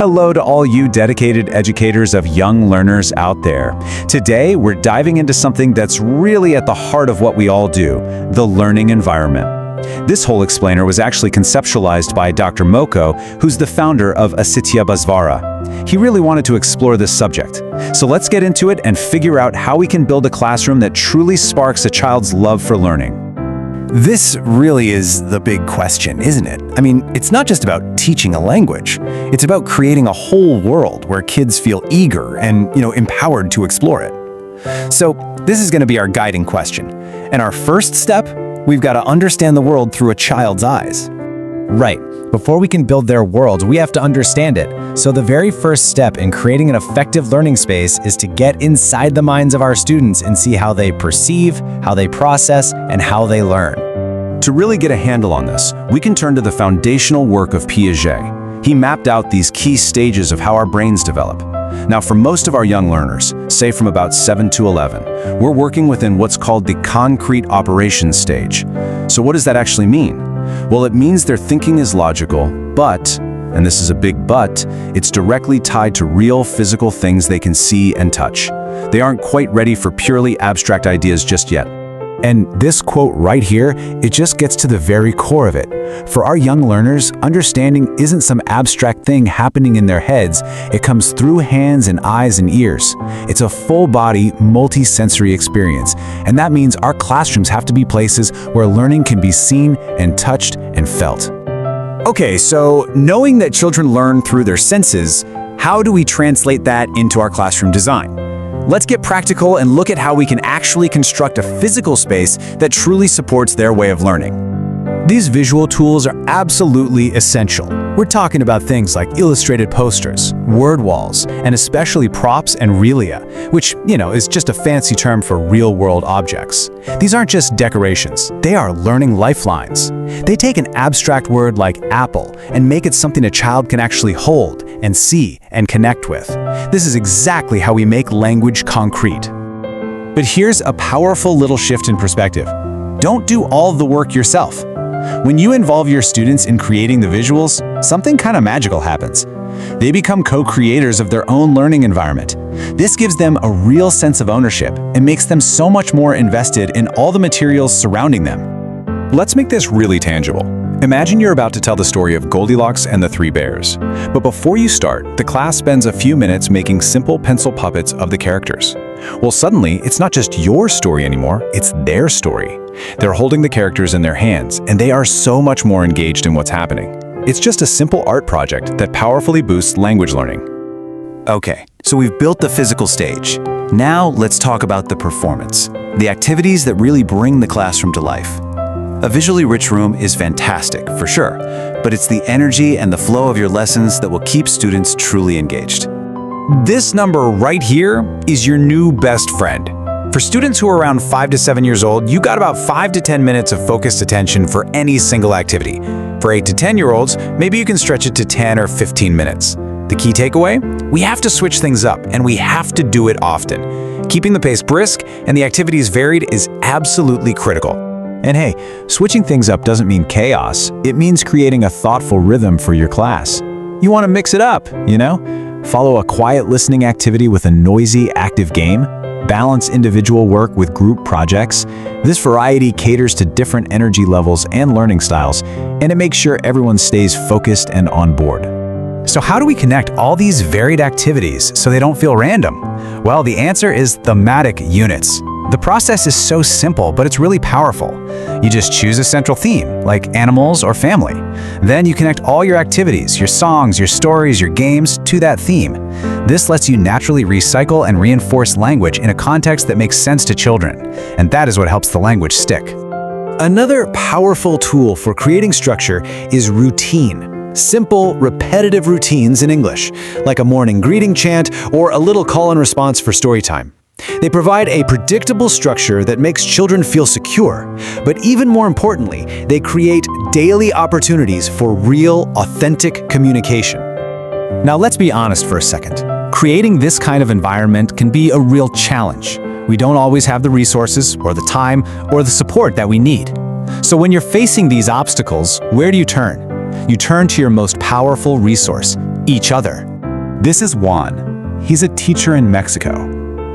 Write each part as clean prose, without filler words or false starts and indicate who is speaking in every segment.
Speaker 1: Hello to all you dedicated educators of young learners out there. Today, we're diving into something that's really at the heart of what we all do, the learning environment. This whole explainer was actually conceptualized by Dr. Moko, who's the founder of Asityabhasvara. He really wanted to explore this subject. So let's get into it and figure out how we can build a classroom that truly sparks a child's love for learning.
Speaker 2: This really is the big question, isn't it? I mean, it's not just about teaching a language. It's about creating a whole world where kids feel eager and, empowered to explore it. So this is going to be our guiding question. And our first step, we've got to understand the world through a child's eyes.
Speaker 3: Right. Before we can build their world, we have to understand it. So the very first step in creating an effective learning space is to get inside the minds of our students and see how they perceive, how they process, and how they learn.
Speaker 1: To really get a handle on this, we can turn to the foundational work of Piaget. He mapped out these key stages of how our brains develop. Now, for most of our young learners, say from about 7 to 11, we're working within what's called the concrete operations stage. So what does that actually mean? Well, it means their thinking is logical, but, and this is a big but, it's directly tied to real physical things they can see and touch. They aren't quite ready for purely abstract ideas just yet.
Speaker 3: And this quote right here, it just gets to the very core of it. For our young learners, understanding isn't some abstract thing happening in their heads. It comes through hands and eyes and ears. It's a full-body, multi-sensory experience. And that means our classrooms have to be places where learning can be seen and touched and felt.
Speaker 2: Okay, so knowing that children learn through their senses, how do we translate that into our classroom design? Let's get practical and look at how we can actually construct a physical space that truly supports their way of learning.
Speaker 3: These visual tools are absolutely essential. We're talking about things like illustrated posters, word walls, and especially props and relia, which, is just a fancy term for real-world objects. These aren't just decorations, they are learning lifelines. They take an abstract word like apple and make it something a child can actually hold and see and connect with. This is exactly how we make language concrete. But here's a powerful little shift in perspective. Don't do all of the work yourself. When you involve your students in creating the visuals, something kind of magical happens. They become co-creators of their own learning environment. This gives them a real sense of ownership and makes them so much more invested in all the materials surrounding them.
Speaker 1: Let's make this really tangible. Imagine you're about to tell the story of Goldilocks and the Three Bears. But before you start, the class spends a few minutes making simple pencil puppets of the characters. Well, suddenly, it's not just your story anymore, it's their story. They're holding the characters in their hands, and they are so much more engaged in what's happening. It's just a simple art project that powerfully boosts language learning.
Speaker 2: Okay, so we've built the physical stage. Now let's talk about the performance, the activities that really bring the classroom to life. A visually rich room is fantastic, for sure, but it's the energy and the flow of your lessons that will keep students truly engaged. This number right here is your new best friend. For students who are around 5 to 7 years old, you got about 5 to 10 minutes of focused attention for any single activity. For 8 to 10-year-olds, maybe you can stretch it to 10 or 15 minutes. The key takeaway? We have to switch things up, and we have to do it often. Keeping the pace brisk and the activities varied is absolutely critical.
Speaker 3: And hey, switching things up doesn't mean chaos. It means creating a thoughtful rhythm for your class. You want to mix it up, Follow a quiet listening activity with a noisy, active game. Balance individual work with group projects. This variety caters to different energy levels and learning styles, and it makes sure everyone stays focused and on board. So how do we connect all these varied activities so they don't feel random? Well, the answer is thematic units. The process is so simple, but it's really powerful. You just choose a central theme, like animals or family. Then you connect all your activities, your songs, your stories, your games, to that theme. This lets you naturally recycle and reinforce language in a context that makes sense to children, and that is what helps the language stick.
Speaker 2: Another powerful tool for creating structure is routine. Simple, repetitive routines in English, like a morning greeting chant or a little call and response for story time. They provide a predictable structure that makes children feel secure, but even more importantly, they create daily opportunities for real, authentic communication.
Speaker 3: Now let's be honest for a second. Creating this kind of environment can be a real challenge. We don't always have the resources or the time or the support that we need. So when you're facing these obstacles, where do you turn? You turn to your most powerful resource, each other. This is Juan. He's a teacher in Mexico,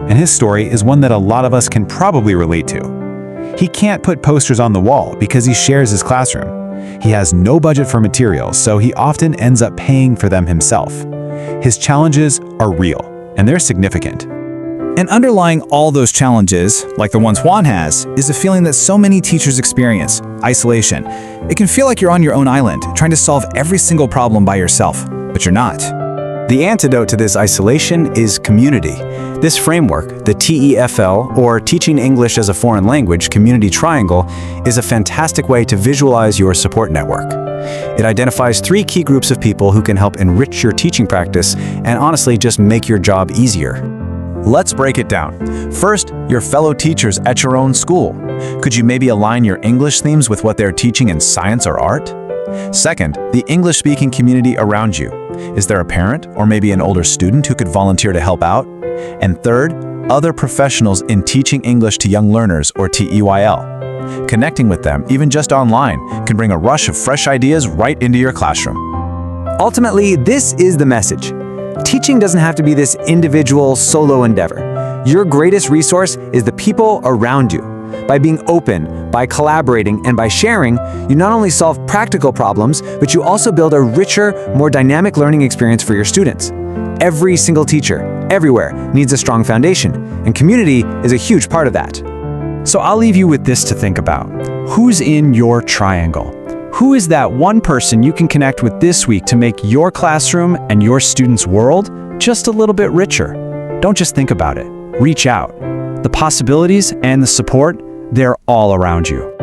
Speaker 3: and his story is one that a lot of us can probably relate to. He can't put posters on the wall because he shares his classroom. He has no budget for materials, so he often ends up paying for them himself. His challenges are real, and they're significant.
Speaker 4: And underlying all those challenges, like the ones Juan has, is a feeling that so many teachers experience: isolation. It can feel like you're on your own island, trying to solve every single problem by yourself, but you're not.
Speaker 3: The antidote to this isolation is community. This framework, the TEFL, or Teaching English as a Foreign Language Community Triangle, is a fantastic way to visualize your support network. It identifies 3 key groups of people who can help enrich your teaching practice and honestly just make your job easier. Let's break it down. First, your fellow teachers at your own school. Could you maybe align your English themes with what they're teaching in science or art? Second, the English-speaking community around you. Is there a parent or maybe an older student who could volunteer to help out? And third, other professionals in teaching English to young learners, or TEYL. Connecting with them, even just online, can bring a rush of fresh ideas right into your classroom.
Speaker 5: Ultimately, this is the message. Teaching doesn't have to be this individual, solo endeavor. Your greatest resource is the people around you. By being open, by collaborating, and by sharing, you not only solve practical problems, but you also build a richer, more dynamic learning experience for your students. Every single teacher, everywhere, needs a strong foundation, and community is a huge part of that.
Speaker 3: So I'll leave you with this to think about. Who's in your triangle? Who is that one person you can connect with this week to make your classroom and your students' world just a little bit richer? Don't just think about it. Reach out. The possibilities and the support, they're all around you.